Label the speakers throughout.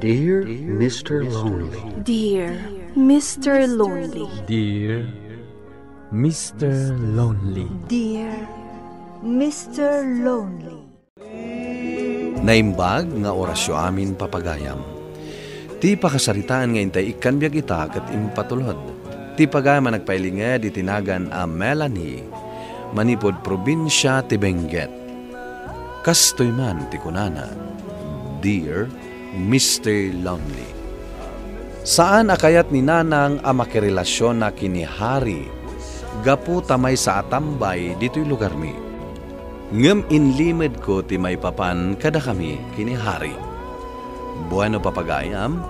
Speaker 1: Dear Mr. Lonely.
Speaker 2: Dear Mr. Lonely.
Speaker 3: Dear Mr. Lonely.
Speaker 2: Dear Mr. Lonely.
Speaker 4: Naimbag nga orasyo amin papagayam. Ti pakasaritaan nga intay ikanbyag ita kat impatulod. Ti pagayam nagpailinga di tinagan a Melanie. Manipod probinsya ti Benguet. Kastoy man ti kunana. Dear Mr. Lonely. Saan akayat ni Nanang a makirelasyon na kinihari? Gapu tamay sa atambay dito'y lugar mi. Ngem inlimed ko ti may papan kada kami kinihari. Bueno papagayam,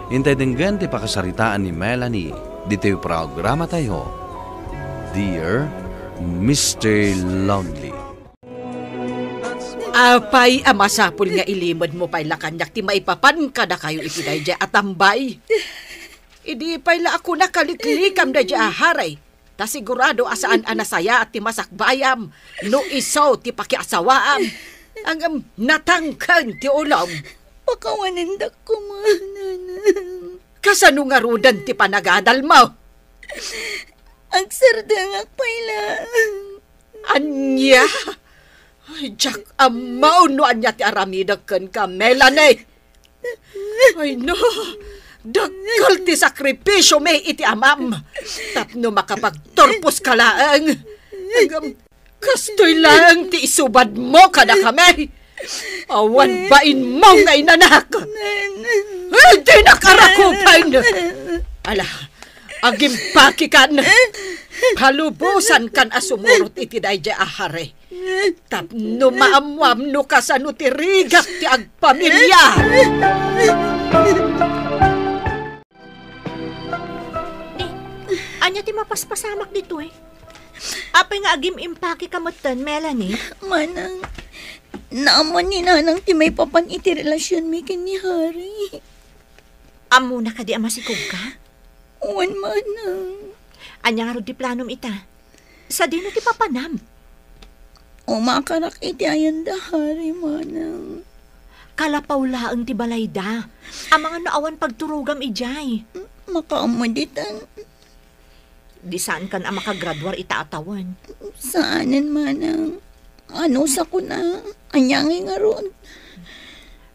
Speaker 4: intay denggan ti pakasaritaan ni Melanie dito'y programa tayo. Dear Mr. Lonely.
Speaker 5: Apay, amasapul nga ilimod mo pa'y lakanyak ti maipapan ka na kayo itinay dya atambay. Idi pa'y la ako nakaliklikam na dya haray. Ta sigurado asaan anasaya at ti masakbayam. No isaw ti pakiasawaam. Ang natangkan ti ulam.
Speaker 6: Pakawanindak ko mananang.
Speaker 5: Kasano nga rudan ti panagadal mo?
Speaker 6: Ang sardangak pa'yla.
Speaker 5: Anya? Ay, Jack, amaw no anya ti aramidag kan ka, Melanie. Ay, no. Dagkal ti sakripisyo may iti amam. Tapno makapagtorpos ka laang. Kastoy lang ti isubad mo kada kami. Awan bain mo nga inanak. Ay, di nakarakupan. Ala, agim pakikan. Halubusan kan asumurot iti dayja ahare. Tapno maamwam no kasano ti rigak ti agpamilya.
Speaker 7: Anya ti mapaspasamak dito eh. Apay nga agim impake kamatan, Melanie.
Speaker 6: Manang, naaman ni Nanang ti may papan iti relasyon mi ken ni Hari.
Speaker 7: Amo na ka di amasikog ka?
Speaker 6: Uwan manang.
Speaker 7: Anya nga ro di planom ita. Sa dino ti papanam.
Speaker 6: Umakarak iti ayan da Hari manang.
Speaker 7: Kalapaw laang ti balayda. Ang mga naawan pagturugam ijay.
Speaker 6: Makaamaditan.
Speaker 7: Di saan kan ang makagradwar itaatawan?
Speaker 6: Saanin manang. Ano sa kuna? Anyangay nga ron.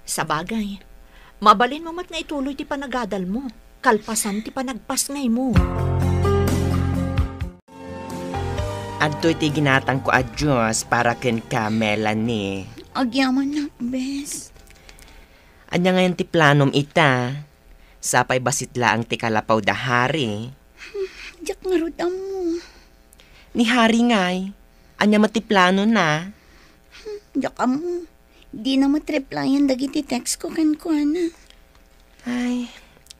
Speaker 7: Sa bagay. Mabalin mo mat nga ituloy ti panagadal mo. Kalpasan ti panagpas ngay mo.
Speaker 8: Adto'y ti ginatang ko a Diyos para ken ka, Melanie.
Speaker 6: Agyaman na, bes.
Speaker 8: Anya ngayon ti planom ita. Sapay basit laang ti kalapaw da Hari.
Speaker 6: Diyak nga rodam mo.
Speaker 8: Ni Hari ngay. Anya mati plano na.
Speaker 6: Diyak mo. Di na matreplyan dagiti text ko kan ko, ana.
Speaker 8: Ay,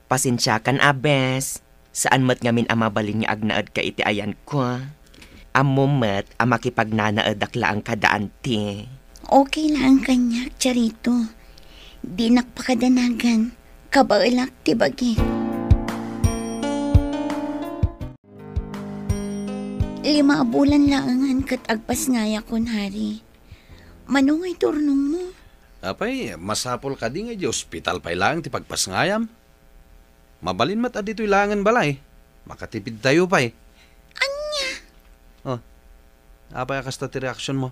Speaker 8: pasensya kan abes. Saan mat ngamin amabalin nga agnaad ka iti ayan ko. Amumet ang makipagnanaedak laang kadaan ti.
Speaker 6: Okay lang kanyak, Charito. Di nakpakadanagan. Kabailak ti bagi. 5 bulan laangan kat agpas ngaya kon, Hari. Manungay turnong mo.
Speaker 4: Apay, masapol ka di nga di ospital pa'y lang ti pagpasngayam. Mabalin mat adito'y langan balay. Makatipid tayo pa'y. Oh, apay akasta ti reaksyon mo?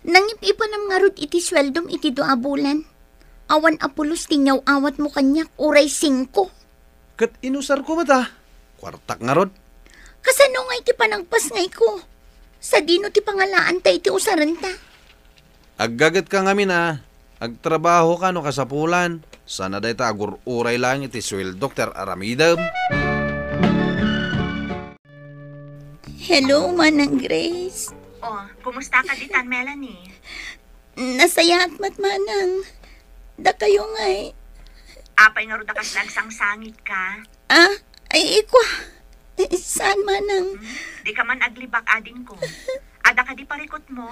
Speaker 6: Nangipipan ang ngarot iti sweldom iti 2 bulan. Awan apulos tinyaw awat mo kanyak uray 5.
Speaker 4: Kat inusar ko mata. Kwartak ngarod.
Speaker 6: Kasano nga iti panagpas ngay ko? Sa dino ti pangalaan ta iti usaran ta.
Speaker 4: Aggagat ka ngamin Agtrabaho ka no kasapulan. Sana day ta agur-uray lang iti swel Dr. Aramidam.
Speaker 6: Hello, Manang Grace.
Speaker 7: Oh, kumusta ka ditan, Melanie?
Speaker 6: Nasaya at matmanang. Da kayo ngay.
Speaker 7: Apay nga ro da kas nagsang-sangit ka.
Speaker 6: Ay ikwa. Saan manang?
Speaker 7: Di ka man aglibak ading ko. Ada ka di parikot mo?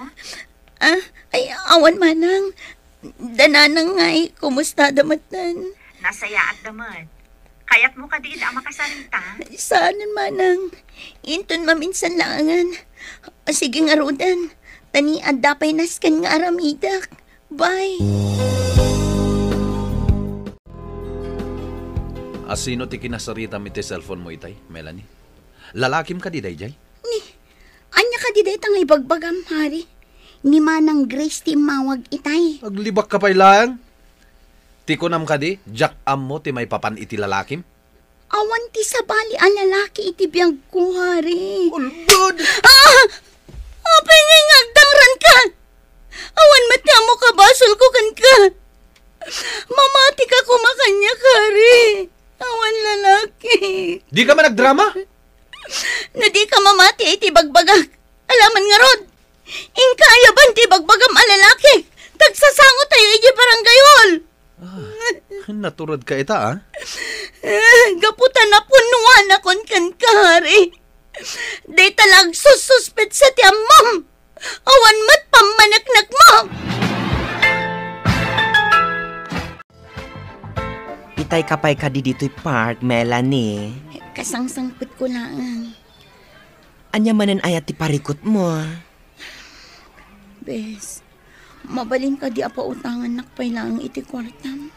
Speaker 6: Ay awan manang. Dananang ngay. Kumusta damatan?
Speaker 7: Nasaya at damad. Kayat mo ka di ida makasarita?
Speaker 6: Saanin manang? Inton maminsan langan. Sige nga rodan. Tani adapay naskan nga aramidak. Bye.
Speaker 4: Asino ti kinasarita mi ti cellphone mo itay, Melanie? Lalakim ka di dayjay?
Speaker 6: Anya ka di day tang ibagbagam, hari. Ni manang Grace ti mawag itay.
Speaker 4: Aglibak ka pa'y lang. Ti kunam ka di, Jack am mo ti may papan iti lalakim?
Speaker 6: Awan ti sabali ang lalaki iti biyang ko, hari.
Speaker 4: Ulbod!
Speaker 6: Apay ngay ngagdangran ka. Awan matya mo ka, basol ko kan ka. Mamati ka kumakanya, hari. Awan lalaki.
Speaker 4: Di ka man nagdrama?
Speaker 6: Na di ka mamati iti bagbagak. Alaman nga rod. Inkayaban ti bagbagam alalaki. Tagsasangot tayo iti baranggayol.
Speaker 4: Naturad ka ita, ah?
Speaker 6: Gaputan na punuan akon kan kahari. Day talag sususpet sa ti amam. Awan mat pamanaknak mo.
Speaker 8: Itay kapay ka di dito'y park, Melanie.
Speaker 6: Kasangsangput ko lang.
Speaker 8: Anya manan ayat ti parikot mo.
Speaker 6: Bes, mabalin ka di apa utangan nakpay lang iti kwartam.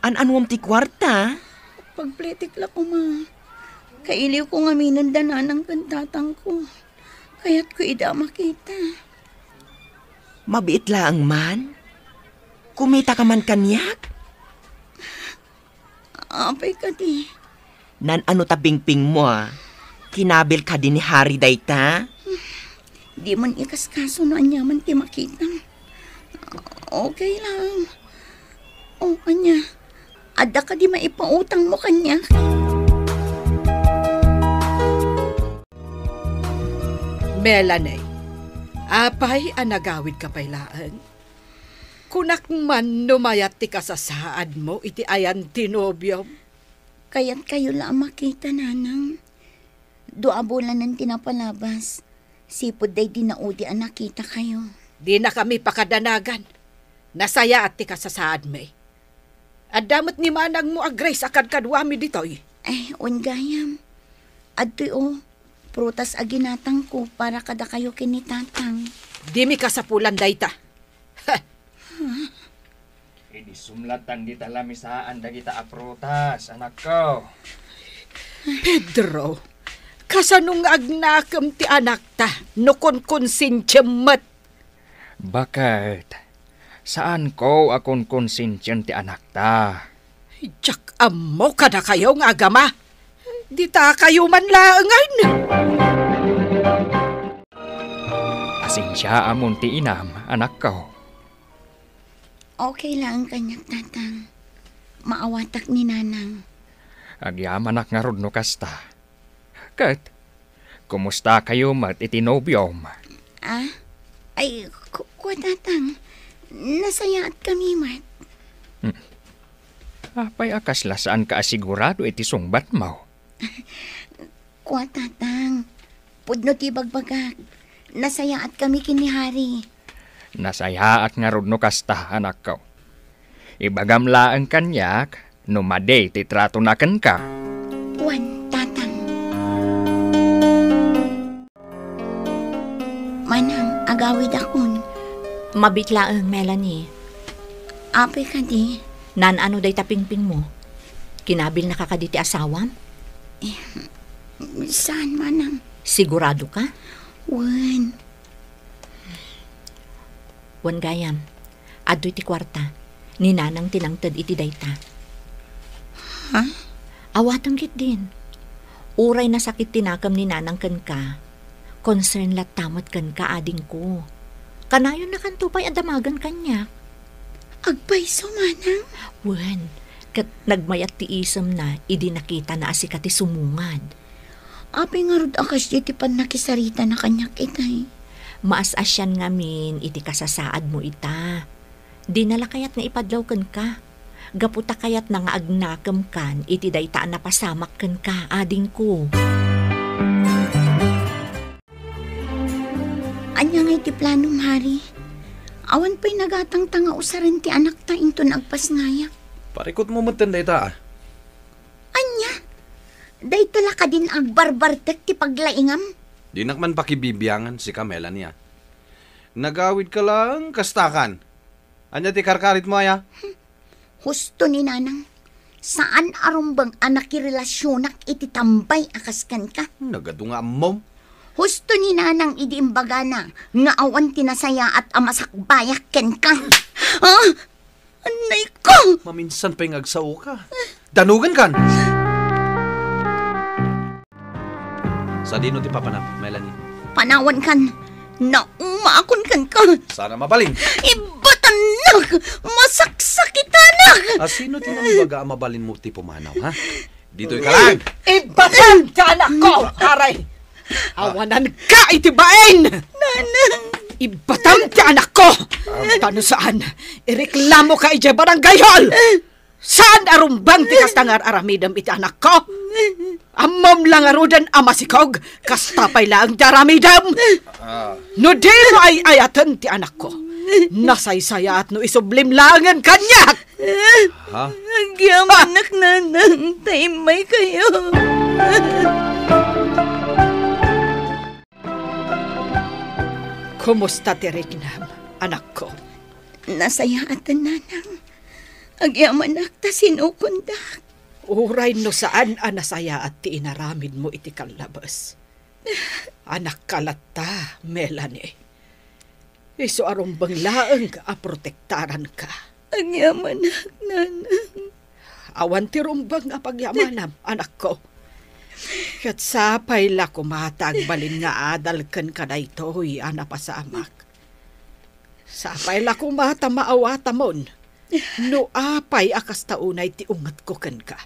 Speaker 8: An-anwam ti kwarta?
Speaker 6: Pagpletik la ko ma. Kailiw ko nga minandanan ng kantatang ko. Kaya't ko ida makita.
Speaker 8: Mabiit laang man? Kumita ka man kanyak?
Speaker 6: Apay ka di.
Speaker 8: Nan ano tabingping mo, kinabil ka din ni Hari dayta?
Speaker 6: Di man ikaskaso na anyaman ti makita. Okay lang. O kanya, ada ka di maipautang mo kanya.
Speaker 5: Melanie, apay anagawid ka pailaan. Kunak man numayat ti kasasaad mo, iti ayan tinobyom.
Speaker 6: Kaya't kayo lang makita, nanang. Dua bulan ng tinapalabas. Sipod day dinaudi ang nakita kayo.
Speaker 5: Di na kami pakadanagan. Nasaya at ti kasasaad may. At damot ni manang mo Grace akad kadwami ditoy.
Speaker 6: Ungayam. Adtoy prutas aginatang ko para kada kayo kinitatang.
Speaker 5: Di mi kasapulan dayta.
Speaker 9: Idi sumlatan di talamisaan dagita aprutas, anak ko.
Speaker 5: Pedro, kasanong agnakam ti anak ta, nukon konsintiyamat.
Speaker 9: Bakit? Saan ko akong konsensyon ti anak ta?
Speaker 5: Jack, amo kada kayo ng agama. Di ta kayo man laangan.
Speaker 9: Asensya amon ti inam, anak ko.
Speaker 6: Okay lang kanyak tatang. Maawatak ni nanang.
Speaker 9: Agyamanak nga rod no kasta. Kat, kumusta kayo mat itinobyom?
Speaker 6: Kuwa tatang. Nasaya at kami mat.
Speaker 9: Apay akasla saan ka asigurado iti sungbat mo?
Speaker 6: Kuwa tatang. Pudno ti bagbagak. Nasaya at kami kinihari.
Speaker 9: Nasaya at nga rod no kasta, anak ko. Ibagamla ang kanyak, numade ti trato na kan ka.
Speaker 6: Wan, tatang. Manang, agawid akon.
Speaker 7: Mabitla ang Melanie.
Speaker 6: Apay ka di.
Speaker 7: Nan ano day tapingping mo? Kinabil na kakaditi asawam?
Speaker 6: Saan manang?
Speaker 7: Sigurado ka?
Speaker 6: Wan.
Speaker 7: Wan gayam. Adoy ti kwarta. Ni nanang tinangtad iti dayta.
Speaker 6: Ha?
Speaker 7: Awatang kit din. Uray na sakit tinakam ni nanang kan ka. Concern lat tamat kan ka ading ko. Kanayon na kantupay adamagan kanya.
Speaker 6: Agpaiso manang?
Speaker 7: Wan. Kat nagmayat ti isam na idi nakita na asika ti sumungad.
Speaker 6: Apay nga rod akas di ti pan nakisarita na kanyak itay.
Speaker 7: Maas-asyan ngamin iti kasasaad mo ita. Di nala kayat nga ipadlaw kan ka. Gaputa kayat na nga agnakam kan iti dayta na pasamak kan ka ading ko.
Speaker 6: Anya nga iti plano, Mari. Awan pa'y nagatang tanga usaran ti anak ta into nagpasngaya.
Speaker 4: Parikot mo matanda ita, ah.
Speaker 6: Anya? Dayta la ka din agbarbartek ti paglaingam.
Speaker 4: Di nakman pakibibiyangan si Camela niya. Nagawid ka lang, kastakan. Anya ti karkarit mo, aya?
Speaker 6: Husto ni nanang. Saan arumbang anak kirelasyonak iti tambay akaskan ka?
Speaker 4: Nagado nga mom.
Speaker 6: Husto ni nanang idi imbaga na, nga awan tinasaya at amasakbayak ken ka. Ah! Anay ko!
Speaker 4: Maminsan pa yung agsaw ka. Danugan kan! Sa dino ti papanap, Melanie.
Speaker 6: Panawan kan, naumaakon kan ka.
Speaker 4: Sana mabaling.
Speaker 6: Ibatanak! Masaksakitanak!
Speaker 4: Sino ti namibaga mabalin mo ti pumanaw, ha? Dito'y kalang!
Speaker 5: Ibatan ti anak ko, aray! Awanan ka itibain!
Speaker 6: Nanang!
Speaker 5: Ibatam ti anak ko! Tano saan? Ireklamo ka iti barangay hall! Saan arumbang ti kastangar aramidam iti anak ko? Amam lang arudan amasikog, kastapay lang daramidam! No di mo ay ayatan ti anak ko. Nasaysaya at no isublim langan kanyak!
Speaker 4: Ha?
Speaker 6: Agyamanak nanang, taimay kayo.
Speaker 5: Kumusta ti Regnam, anak ko?
Speaker 6: Nasayaatan nanang. Agyamanak ta sinukundak.
Speaker 5: Uray no saan anasaya at ti inaramid mo iti kalabas. Anak kalata, Melanie. Iso arumbang laeng ka protektaran ka.
Speaker 6: Agyamanak nanang.
Speaker 5: Awan ti rumbang apagyamanam, anak ko. Kat sapay la kumatag balin nga adal ken kadaytoy anapasamak. Sapay la kumata maawatamon. No apay akas taunay ti ungat ko ken ka.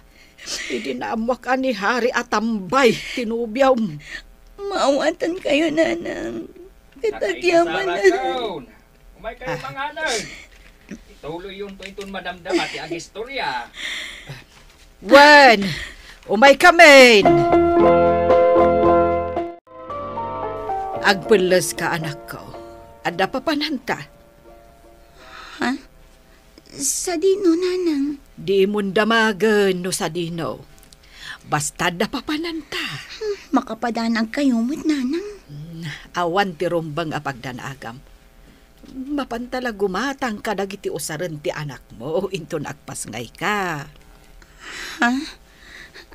Speaker 5: Idinamwak ani hari atambay tinubyaw.
Speaker 6: Maawatan kayo nanang. Katagyaman na.
Speaker 9: Umay kayo mga anak. Ituloy yung tuintun madamdam at ang istorya.
Speaker 5: Wen! Umay kamen! Agpulas ka, anak ko. Ada pa pananta.
Speaker 6: Ha? Sa dino, nanang?
Speaker 5: Di mong damagan no sa dino. Basta da pa pananta.
Speaker 6: Makapadanag kayo mo't nanang.
Speaker 5: Awan ti rumbang apagdanagam. Mapantala gumatang ka dagiti usaran ti anak mo. Into nagpasngay ka.
Speaker 6: Ha?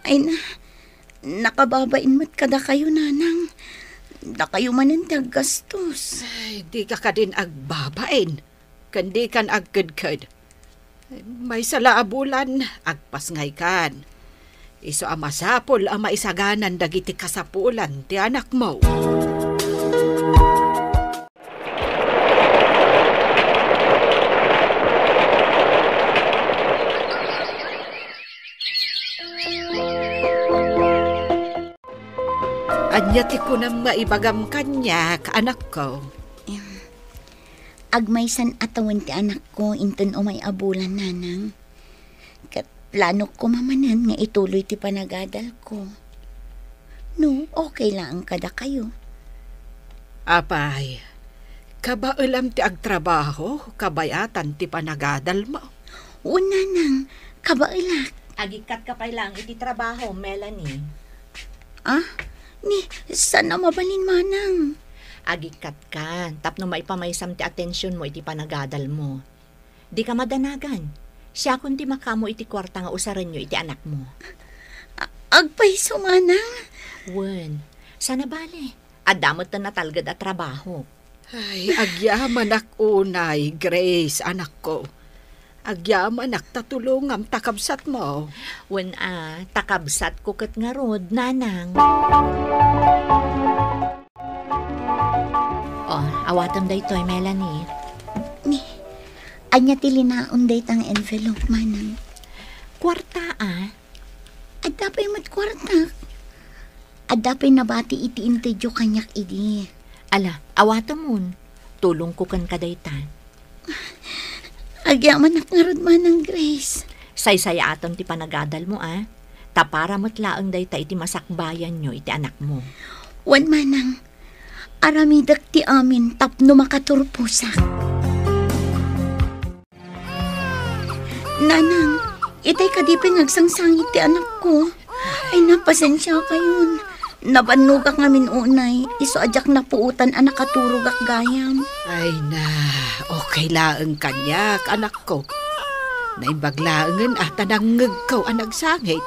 Speaker 6: Ay na, nakababain mo't kada kayo, nanang. Da kayo manintag gastos.
Speaker 5: Ay, di ka din agbabain. Kandi kan agkadkad. May salaabulan, agpasngay kan. Iso amasapol ama isaganan dagiti kasapulan ti anak mo. Anyati ko nang maibagam kanya, anak ko.
Speaker 6: Agmaysan atawan ti anak ko, inton umay abulan, nanang. Kat plano ko mamanan nga ituloy ti panagadal ko. No, okay lang kada kayo.
Speaker 5: Apay, kabailam ti agtrabaho, kabayatan ti panagadal mo.
Speaker 6: Una nang, kabailak.
Speaker 7: Agikat ka pa lang iti trabaho, Melanie.
Speaker 6: Ah? Ni, saan na mabalin manang?
Speaker 7: Agikat ka, tapno maipamaysam ti atensyon mo iti panagadal mo. Di ka madanagan. Siya kundi makamo iti kwarta nga usaran nyo iti anak mo.
Speaker 6: Agpaiso manang?
Speaker 7: Wen, sana bale. Adamot na natalgad at trabaho.
Speaker 5: Ay, agyaman ak unay, Grace, anak ko. Agyaman ak tatulungam takabsat mo.
Speaker 7: Wen takabsat ko kat nga rod, nanang. Oh, awatam da ito'y, Melanie.
Speaker 6: Ni, anya tilinaon day tang envelope manang.
Speaker 7: Kwarta,
Speaker 6: Adapay mo't kwarta. Adapay nabati iti intedyo kanyak idi.
Speaker 7: Ala, awatam mon. Tulong ko kan kadaytan.
Speaker 6: Agyaman ak nga rod manang, Grace.
Speaker 7: Say-saya atom ti panagadal mo, Tapara mo't laang day ta iti masakbayan nyo iti anak mo.
Speaker 6: Wan manang, aramidak ti amin tapno makaturpusak. Nanang, itay kadipin agsangsangit ti anak ko. Ay napasensya kayon. Nabanugak ngamin unay, iso ajak na puutan anak katurugak gayam.
Speaker 5: Ay na, okay laang kanyak, anak ko. Naimbaglaangan ata nang ngagkaw ang nagsangit.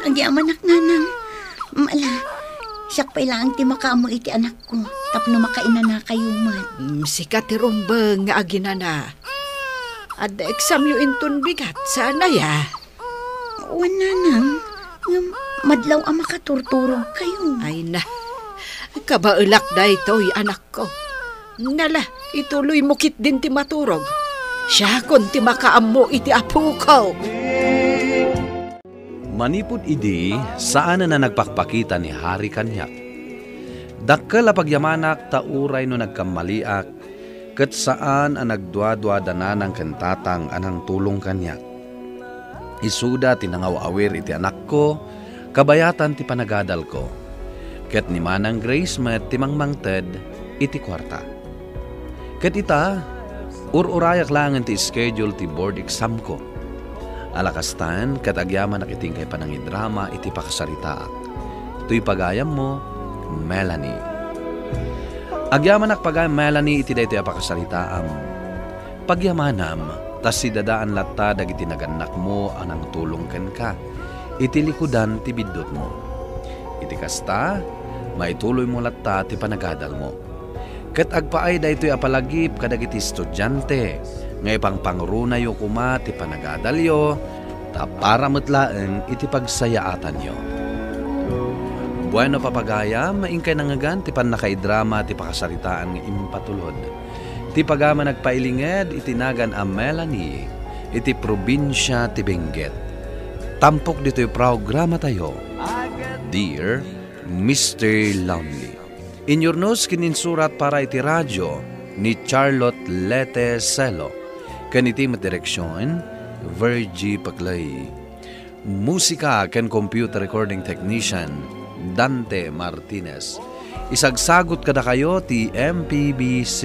Speaker 6: Agyaman anak nanang. Mala, siyak pa ilang ti makaamo iti anak ko. Tapno makaina na kayo man.
Speaker 5: Si Katirumbang nga aginana. Ada exam yu inton bigat sana ya.
Speaker 6: Wala nang. Madlaw ang makaturturog kayo.
Speaker 5: Ay na. Kabaulak da ito'y anak ko. Nala, ituloy mukit din ti maturog. Siya kon ti makaamo iti apo ko.
Speaker 4: Manipod idi, saan na nagpakpakita ni Hari Kanyak. Dakkel a pagyamanak tauray no nagkamaliak, ket saan ang nagdwadwada ng kentatang anang tulong kanyak. Isuda tinangaw-awir iti anak ko, kabayatan ti panagadal ko. Ket ni Manang Grace met ti mangmangted iti kwarta. Ket ita, ururayak langan ti schedule ti board exam ko. Alakastan, ket agyaman nakiting kay panangidrama iti pakasaritaak. Tuy pagayam mo, Melanie. Agyaman pagayam Melanie iti daytoy pakasaritaam. Pagyamanam, tas si dadaan latta dagiti naganak mo anang tulong ken ka. Iti likudan ti biddot mo. Iti kasta, maituloy mo latta ti panagadal mo. Ket agpaay daytoy apalagip kadagiti estudyante, ngay pangpangrunayo kuma ti panagadalyo, ta para metlaeng iti pagsayaatan yo. Bueno papagayam, maingkay nangagan ti panakaidrama ti pakasaritaan nga impatulod. Ti pagama nagpailinged itinagan a Melanie, iti probinsya ti Benguet. Tampok dito'y programa tayo, Dear Mr. Lonely. Inyornos kininsurat para iti radyo ni Charlotte Lete Celo. Kaniti madireksyon, Virgie Paclay. Musika ken computer recording technician, Dante Martinez. Isagsagot kada kayo ti MPBC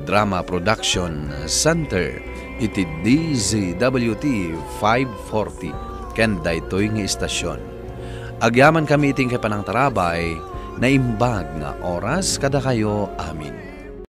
Speaker 4: Drama Production Center iti DZWT 540 ken daytoy nga istasyon. Agyaman kami iting kay panang tarabay na imbag nga oras kada kayo amin.